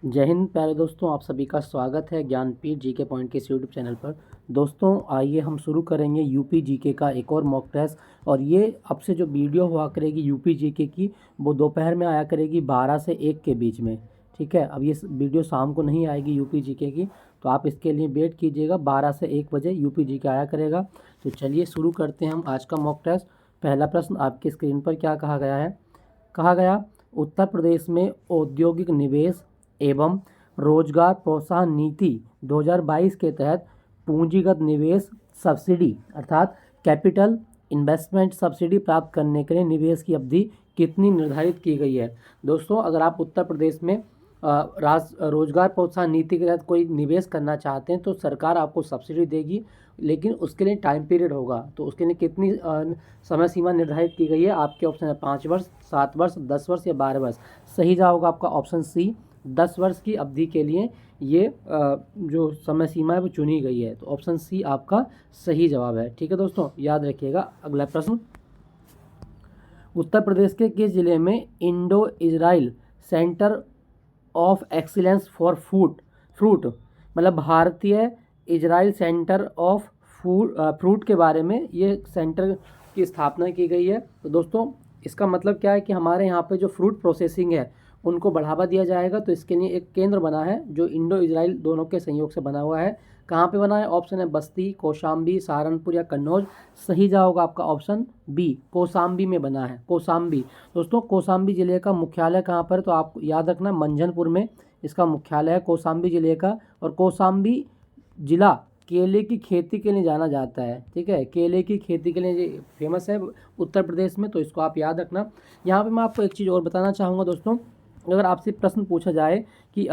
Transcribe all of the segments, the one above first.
जय हिंद प्यारे दोस्तों, आप सभी का स्वागत है ज्ञानपीठ जीके पॉइंट के इस यूट्यूब चैनल पर। दोस्तों आइए हम शुरू करेंगे यूपी जीके का एक और मॉक टेस्ट। और ये अब से जो वीडियो हुआ करेगी यूपी जीके की, वो दोपहर में आया करेगी 12 से 1 के बीच में। ठीक है, अब ये वीडियो शाम को नहीं आएगी यूपी जीके की, तो आप इसके लिए वेट कीजिएगा। 12 से 1 बजे यूपी जीके आया करेगा। तो चलिए शुरू करते हैं हम आज का मॉक टेस्ट। पहला प्रश्न आपकी स्क्रीन पर क्या कहा गया है। कहा गया, उत्तर प्रदेश में औद्योगिक निवेश एवं रोजगार प्रोत्साहन नीति 2022 के तहत पूंजीगत निवेश सब्सिडी अर्थात कैपिटल इन्वेस्टमेंट सब्सिडी प्राप्त करने के लिए निवेश की अवधि कितनी निर्धारित की गई है। दोस्तों, अगर आप उत्तर प्रदेश में रोजगार प्रोत्साहन नीति के तहत कोई निवेश करना चाहते हैं तो सरकार आपको सब्सिडी देगी, लेकिन उसके लिए टाइम पीरियड होगा। तो उसके लिए कितनी समय सीमा निर्धारित की गई है। आपके ऑप्शन है 5 वर्ष, 7 वर्ष, 10 वर्ष या 12 वर्ष। सही जवाब होगा आपका ऑप्शन सी, 10 वर्ष की अवधि के लिए ये जो समय सीमा है वो चुनी गई है। तो ऑप्शन सी आपका सही जवाब है। ठीक है दोस्तों, याद रखिएगा। अगला प्रश्न, उत्तर प्रदेश के किस जिले में Indo Israel centre of excellence for fruit मतलब भारतीय इजराइल सेंटर ऑफ फ्रूट के बारे में ये सेंटर की स्थापना की गई है। तो दोस्तों इसका मतलब क्या है कि हमारे यहाँ पे जो फ्रूट प्रोसेसिंग है उनको बढ़ावा दिया जाएगा। तो इसके लिए एक केंद्र बना है जो इंडो इजराइल दोनों के संयोग से बना हुआ है। कहाँ पे बना है। ऑप्शन है बस्ती, कौशाम्बी, सहारनपुर या कन्नौज। सही जवाब होगा आपका ऑप्शन बी, कौशाम्बी में बना है। कौशाम्बी दोस्तों, कौशाम्बी जिले का मुख्यालय कहाँ पर, तो आप याद रखना मंझनपुर में इसका मुख्यालय है कौशाम्बी जिले का। और कौशाम्बी जिला केले की खेती के लिए जाना जाता है। ठीक है, केले की खेती के लिए फेमस है उत्तर प्रदेश में, तो इसको आप याद रखना। यहाँ पे मैं आपको एक चीज़ और बताना चाहूँगा दोस्तों, अगर आपसे प्रश्न पूछा जाए कि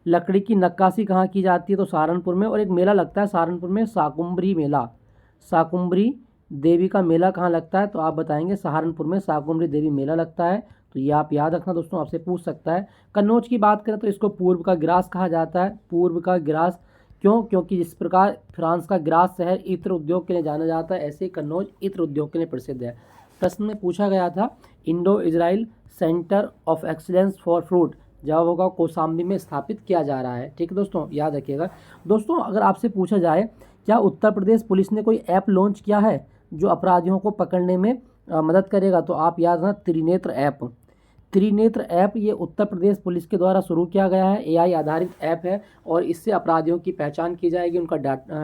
लकड़ी की नक्काशी कहाँ की जाती है, तो सहारनपुर में। और एक मेला लगता है सहारनपुर में, शाकुम्भरी मेला, शाकुम्भरी देवी का मेला कहाँ लगता है, तो आप बताएंगे सहारनपुर में शाकुम्भरी देवी मेला लगता है। तो ये आप याद रखना दोस्तों, आपसे पूछ सकता है। कन्नौज की बात करें तो इसको पूर्व का ग्रास कहा जाता है। पूर्व का ग्रास क्यों, क्योंकि जिस प्रकार फ्रांस का ग्रास शहर इत्र उद्योग के लिए जाना जाता है, ऐसे ही कन्नौज इत्र उद्योग के लिए प्रसिद्ध है। प्रश्न में पूछा गया था Indo Israel centre of excellence for fruit, जवाब होगा कौशाम्बी में स्थापित किया जा रहा है। ठीक है दोस्तों, याद रखिएगा। दोस्तों अगर आपसे पूछा जाए क्या उत्तर प्रदेश पुलिस ने कोई ऐप लॉन्च किया है जो अपराधियों को पकड़ने में मदद करेगा, तो आप याद रखना त्रिनेत्र ऐप। त्रिनेत्र ऐप ये उत्तर प्रदेश पुलिस के द्वारा शुरू किया गया है। एआई आधारित ऐप है और इससे अपराधियों की पहचान की जाएगी, उनका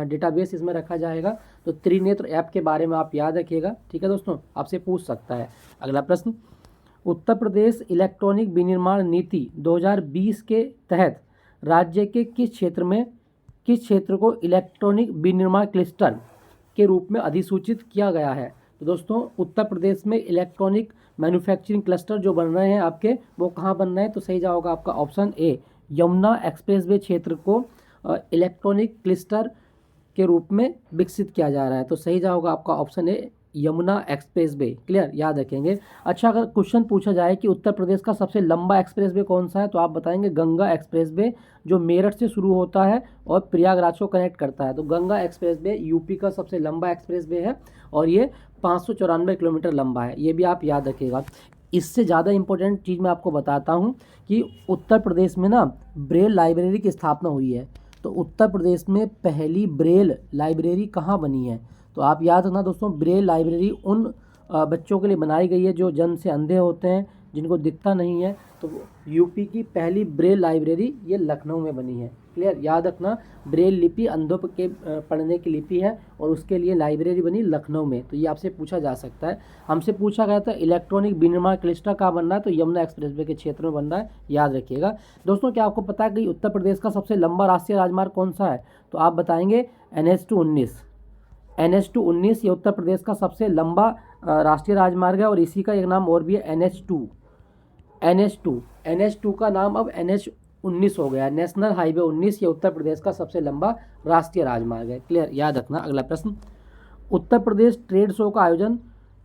डेटाबेस इसमें रखा जाएगा। तो त्रिनेत्र ऐप के बारे में आप याद रखिएगा। ठीक है दोस्तों, आपसे पूछ सकता है। अगला प्रश्न, उत्तर प्रदेश इलेक्ट्रॉनिक विनिर्माण नीति 2020 के तहत राज्य के किस क्षेत्र को इलेक्ट्रॉनिक विनिर्माण क्लस्टर के रूप में अधिसूचित किया गया है। तो दोस्तों उत्तर प्रदेश में इलेक्ट्रॉनिक मैन्युफैक्चरिंग क्लस्टर जो बन रहे हैं आपके, वो कहाँ बन रहे हैं, तो सही जवाब होगा आपका ऑप्शन ए, यमुना एक्सप्रेसवे क्षेत्र को इलेक्ट्रॉनिक क्लस्टर के रूप में विकसित किया जा रहा है। तो सही जवाब होगा आपका option A, Yamuna expressway. Clear, याद रखेंगे। अच्छा, अगर क्वेश्चन पूछा जाए कि उत्तर प्रदेश का सबसे लंबा एक्सप्रेसवे कौन सा है, तो आप बताएंगे गंगा एक्सप्रेसवे, जो मेरठ से शुरू होता है और प्रयागराज को कनेक्ट करता है। तो गंगा एक्सप्रेसवे यूपी का सबसे लंबा एक्सप्रेसवे है और ये 594 किलोमीटर लंबा है। ये भी आप याद रखिएगा। इससे ज़्यादा इंपॉर्टेंट चीज़ मैं आपको बताता हूँ कि उत्तर प्रदेश में ना ब्रेल लाइब्रेरी की स्थापना हुई है। तो उत्तर प्रदेश में पहली ब्रेल लाइब्रेरी कहाँ बनी है, तो आप याद रखना दोस्तों, ब्रेल लाइब्रेरी उन बच्चों के लिए बनाई गई है जो जन्म से अंधे होते हैं, जिनको दिखता नहीं है। तो यूपी की पहली ब्रेल लाइब्रेरी ये लखनऊ में बनी है। क्लियर, याद रखना, ब्रेल लिपि अंधों के पढ़ने की लिपि है और उसके लिए लाइब्रेरी बनी लखनऊ में। तो ये आपसे पूछा जा सकता है। हमसे पूछा गया था इलेक्ट्रॉनिक विनिर्माण क्लस्टर कहाँ बन रहा है, तो यमुना एक्सप्रेसवे के क्षेत्र में बन रहा है। याद रखिएगा दोस्तों। क्या आपको पता है कि उत्तर प्रदेश का सबसे लंबा राष्ट्रीय राजमार्ग कौन सा है, तो आप बताएंगे NH-219। NH-219 ये उत्तर प्रदेश का सबसे लंबा राष्ट्रीय राजमार्ग है और इसी का एक नाम और भी है NH2 का नाम अब NH-19 हो गया है, नेशनल हाईवे 19। ये उत्तर प्रदेश का सबसे लंबा राष्ट्रीय राजमार्ग है। क्लियर, याद रखना। अगला प्रश्न, उत्तर प्रदेश ट्रेड शो का आयोजन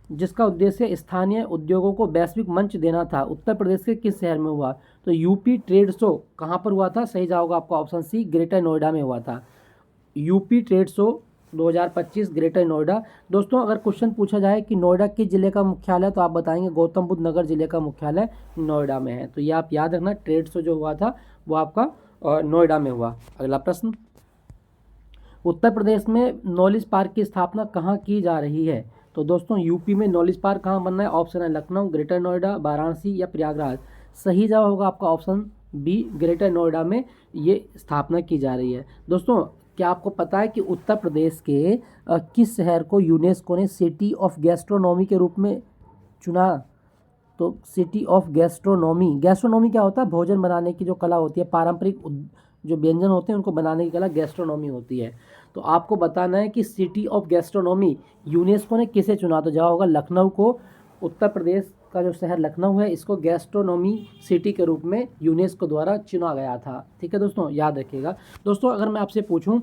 जिसका उद्देश्य स्थानीय उद्योगों को वैश्विक मंच देना था, उत्तर प्रदेश के किस शहर में हुआ, तो यूपी ट्रेड शो कहाँ पर हुआ था, सही जवाब होगा आपका ऑप्शन सी, ग्रेटर नोएडा में हुआ था। UP trade show 2025 greater Noida. दोस्तों अगर क्वेश्चन पूछा जाए कि नोएडा किस जिले का मुख्यालय, तो आप बताएंगे गौतम बुद्ध नगर जिले का मुख्यालय नोएडा में है। तो ये आप याद रखना, ट्रेड शो जो हुआ था वो आपका नोएडा में हुआ। अगला प्रश्न, उत्तर प्रदेश में नॉलेज पार्क की स्थापना कहाँ की जा रही है? तो दोस्तों यूपी में नॉलेज पार्क कहाँ बनना है? ऑप्शन है लखनऊ, ग्रेटर नोएडा, वाराणसी या प्रयागराज। सही जवाब होगा आपका ऑप्शन बी, ग्रेटर नोएडा में ये स्थापना की जा रही है। दोस्तों क्या आपको पता है कि उत्तर प्रदेश के किस शहर को यूनेस्को ने सिटी ऑफ गैस्ट्रोनॉमी के रूप में चुना? तो सिटी ऑफ गैस्ट्रोनॉमी, गैस्ट्रोनॉमी क्या होता है? भोजन बनाने की जो कला होती है, पारंपरिक जो व्यंजन होते हैं उनको बनाने की कला गैस्ट्रोनॉमी होती है। तो आपको बताना है कि सिटी ऑफ गैस्ट्रोनॉमी यूनेस्को ने किसे चुना? तो जवाब होगा लखनऊ को। उत्तर प्रदेश का जो शहर लखनऊ है इसको गैस्ट्रोनॉमी सिटी के रूप में यूनेस्को द्वारा चुना गया था। ठीक है दोस्तों, याद रखिएगा। दोस्तों अगर मैं आपसे पूछूं,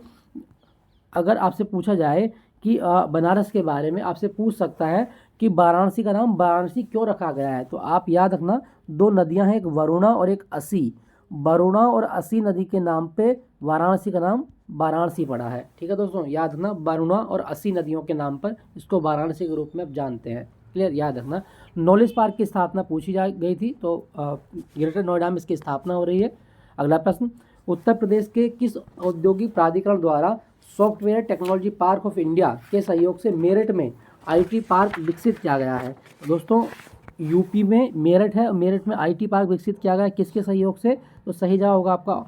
अगर आपसे पूछा जाए कि बनारस के बारे में, आपसे पूछ सकता है कि वाराणसी का नाम वाराणसी क्यों रखा गया है? तो आप याद रखना, दो नदियां हैं, एक वरुणा और एक असी। वरुणा और असी नदी के नाम पे वाराणसी का नाम वाराणसी पड़ा है। ठीक है दोस्तों, याद रखना, वरुणा और असी नदियों के नाम पर इसको वाराणसी के रूप में आप जानते हैं। क्लियर, याद रखना। नॉलेज पार्क की स्थापना पूछी जा गई थी, तो ग्रेटर नोएडा में इसकी स्थापना हो रही है। अगला प्रश्न, उत्तर प्रदेश के किस औद्योगिक प्राधिकरण द्वारा software technology park of India के सहयोग से मेरठ में आईटी पार्क विकसित किया गया है? दोस्तों यूपी में मेरठ है, मेरठ में आईटी पार्क विकसित किया गया है, किसके सहयोग से? तो सही जवाब होगा आपका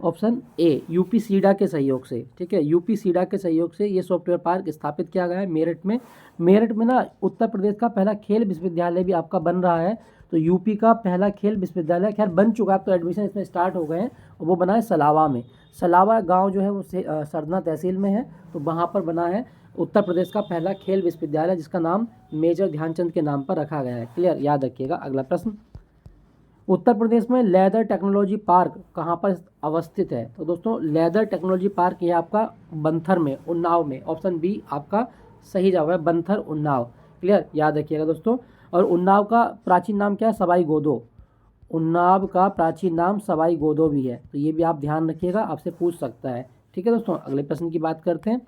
ऑप्शन ए, यूपी सीडा के सहयोग से। ठीक है, यूपी सीडा के सहयोग से ये सॉफ्टवेयर पार्क स्थापित किया गया है मेरठ में। मेरठ में ना उत्तर प्रदेश का पहला खेल विश्वविद्यालय भी आपका बन रहा है। तो यूपी का पहला खेल विश्वविद्यालय खैर बन चुका है, तो एडमिशन इसमें स्टार्ट हो गए हैं, और वो बना है सलावा में। सलावा गांव जो है वो सरना तहसील में है, तो वहाँ पर बना है उत्तर प्रदेश का पहला खेल विश्वविद्यालय, जिसका नाम मेजर ध्यानचंद के नाम पर रखा गया है। क्लियर, याद रखिएगा। अगला प्रश्न, उत्तर प्रदेश में लेदर टेक्नोलॉजी पार्क कहाँ पर अवस्थित है? तो दोस्तों लेदर टेक्नोलॉजी पार्क ये आपका बंथर में, उन्नाव में। ऑप्शन बी आपका सही जवाब है, बंथर उन्नाव। क्लियर, याद रखिएगा दोस्तों। और उन्नाव का प्राचीन नाम क्या है? सवाई गोदो। उन्नाव का प्राचीन नाम सवाई गोदो भी है, तो ये भी आप ध्यान रखिएगा, आपसे पूछ सकता है। ठीक है दोस्तों, अगले प्रश्न की बात करते हैं।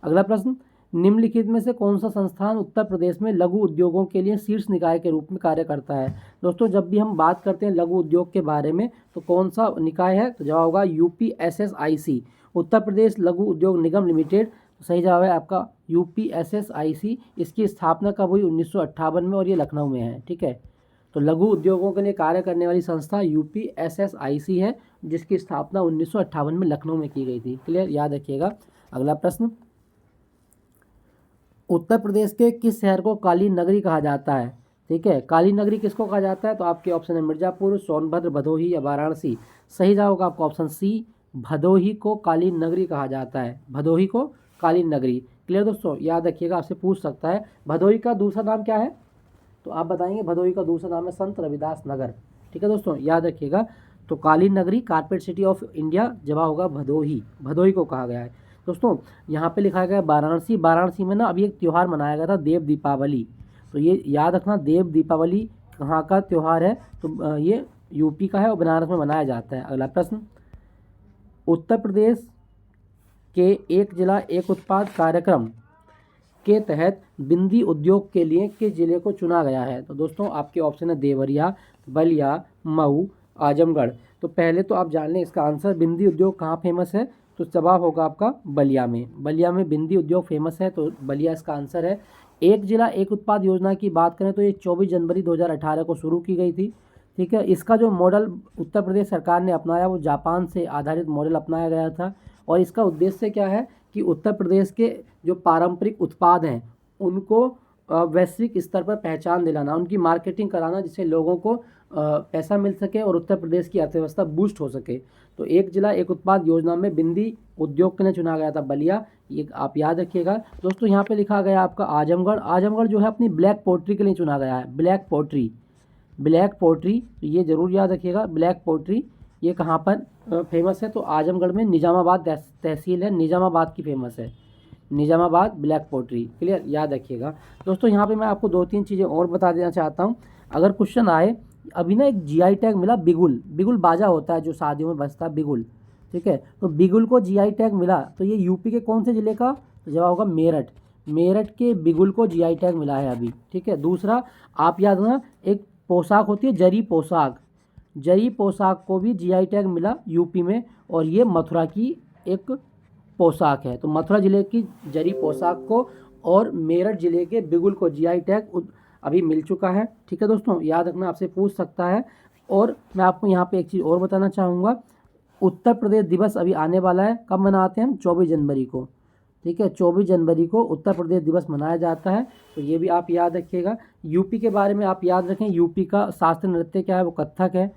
अगला प्रश्न, निम्नलिखित में से कौन सा संस्थान उत्तर प्रदेश में लघु उद्योगों के लिए शीर्ष निकाय के रूप में कार्य करता है? दोस्तों जब भी हम बात करते हैं लघु उद्योग के बारे में, तो कौन सा निकाय है? तो जवाब होगा UPSSIC, उत्तर प्रदेश लघु उद्योग निगम लिमिटेड। सही जवाब है आपका UPSSIC। इसकी स्थापना कब हुई? 1958 में, और ये लखनऊ में है। ठीक है, तो लघु उद्योगों के लिए कार्य करने वाली संस्था UPSSIC है, जिसकी स्थापना 1958 में लखनऊ में की गई थी। क्लियर, याद रखिएगा। अगला प्रश्न, उत्तर प्रदेश के किस शहर को काली नगरी कहा जाता है? ठीक है, काली नगरी किसको कहा जाता है? तो आपके ऑप्शन है मिर्जापुर, सोनभद्र, भदोही या वाराणसी। सही जवाब होगा आपका ऑप्शन सी, भदोही को काली नगरी कहा जाता है। भदोही को काली नगरी। क्लियर दोस्तों, याद रखिएगा, आपसे पूछ सकता है भदोही का दूसरा नाम क्या है? तो आप बताएंगे भदोही का दूसरा नाम है संत रविदास नगर। ठीक है दोस्तों, याद रखिएगा। तो काली नगरी, कारपेट सिटी ऑफ इंडिया, जवाब होगा भदोही। भदोही को कहा गया है। दोस्तों यहाँ पे लिखा गया है वाराणसी। वाराणसी में ना अभी एक त्यौहार मनाया गया था, देव दीपावली। तो ये याद रखना, देव दीपावली कहाँ का त्यौहार है? तो ये यूपी का है और बनारस में मनाया जाता है। अगला प्रश्न, उत्तर प्रदेश के एक जिला एक उत्पाद कार्यक्रम के तहत बिंदी उद्योग के लिए किस जिले को चुना गया है? तो दोस्तों आपके ऑप्शन है देवरिया, बलिया, मऊ, आजमगढ़। तो पहले तो आप जान लें इसका आंसर, बिंदी उद्योग कहाँ फेमस है? तो जवाब होगा आपका बलिया में। बलिया में बिंदी उद्योग फेमस है, तो बलिया इसका आंसर है। एक जिला एक उत्पाद योजना की बात करें तो ये 24 जनवरी 2018 को शुरू की गई थी। ठीक है, इसका जो मॉडल उत्तर प्रदेश सरकार ने अपनाया वो जापान से आधारित मॉडल अपनाया गया था। और इसका उद्देश्य क्या है कि उत्तर प्रदेश के जो पारंपरिक उत्पाद हैं उनको वैश्विक स्तर पर पहचान दिलाना, उनकी मार्केटिंग कराना, जिससे लोगों को पैसा मिल सके और उत्तर प्रदेश की अर्थव्यवस्था बूस्ट हो सके। तो एक जिला एक उत्पाद योजना में बिंदी उद्योग के लिए चुना गया था बलिया, ये आप याद रखिएगा। दोस्तों यहाँ पे लिखा गया आपका आजमगढ़। आजमगढ़ जो है अपनी ब्लैक पोट्री के लिए चुना गया है। ब्लैक पोट्री, ब्लैक पोट्री, ये जरूर याद रखिएगा। ब्लैक पोट्री ये कहाँ पर फेमस है? तो आजमगढ़ में निजामाबाद तहसील है, निजामाबाद की फेमस है, निजामाबाद ब्लैक पोट्री। क्लियर, याद रखिएगा। दोस्तों यहाँ पे मैं आपको दो तीन चीज़ें और बता देना चाहता हूँ। अगर क्वेश्चन आए, अभी ना एक GI टैग मिला बिगुल। बिगुल बाजा होता है जो शादियों में बजता है, बिगुल। ठीक है। तो बिगुल को जीआई टैग मिला, तो ये यूपी के कौन से ज़िले का, तो जवाब होगा मेरठ। मेरठ के बिगुल को जीआई टैग मिला है अभी, ठीक है। दूसरा आप याद रखना, एक पोशाक होती है जरी पोशाक, जरी पोशाक को भी जीआई टैग मिला यूपी में, और ये मथुरा की एक पोशाक है। तो मथुरा ज़िले की जरी पोशाक को और मेरठ ज़िले के बिगुल को जीआई टैग अभी मिल चुका है, ठीक है दोस्तों, याद रखना, आपसे पूछ सकता है। और मैं आपको यहाँ पे एक चीज़ और बताना चाहूँगा, उत्तर प्रदेश दिवस अभी आने वाला है, कब मनाते हैं हम, 24 जनवरी को, ठीक है। 24 जनवरी को उत्तर प्रदेश दिवस मनाया जाता है, तो ये भी आप याद रखिएगा। यूपी के बारे में आप याद रखें, यूपी का शास्त्रीय नृत्य क्या है, वो कथक है,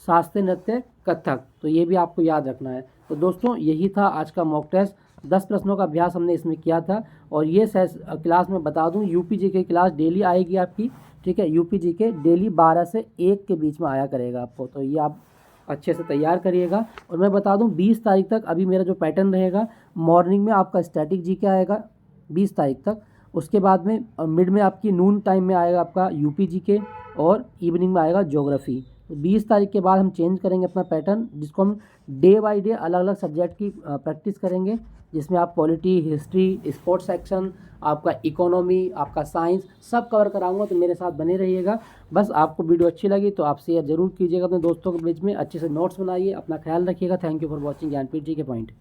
शास्त्रीय नृत्य कथक, तो ये भी आपको याद रखना है। तो दोस्तों यही था आज का मॉक टेस्ट, 10 प्रश्नों का अभ्यास हमने इसमें किया था। और ये क्लास में बता दूं, यूपी जी की क्लास डेली आएगी आपकी, ठीक है। यूपी जी के डेली 12 से 1 के बीच में आया करेगा आपको, तो ये आप अच्छे से तैयार करिएगा। और मैं बता दूं 20 तारीख तक अभी मेरा जो पैटर्न रहेगा, मॉर्निंग में आपका स्टैटिक जी के आएगा 20 तारीख तक, उसके बाद में मिड में आपकी नून टाइम में आएगा आपका यूपी जी के, और इवनिंग में आएगा ज्योग्राफी। तो 20 तारीख के बाद हम चेंज करेंगे अपना पैटर्न, जिसको हम डे बाय डे अलग अलग सब्जेक्ट की प्रैक्टिस करेंगे, जिसमें आप पॉलिटी, हिस्ट्री, स्पोर्ट्स सेक्शन, आपका इकोनॉमी, आपका साइंस सब कवर कराऊंगा, तो मेरे साथ बने रहिएगा। बस आपको वीडियो अच्छी लगी तो आप शेयर जरूर कीजिएगा अपने दोस्तों के बीच में, अच्छे से नोट्स बनाइए, अपना ख्याल रखिएगा। Thank you for watching Gyanpeeth ji के पॉइंट।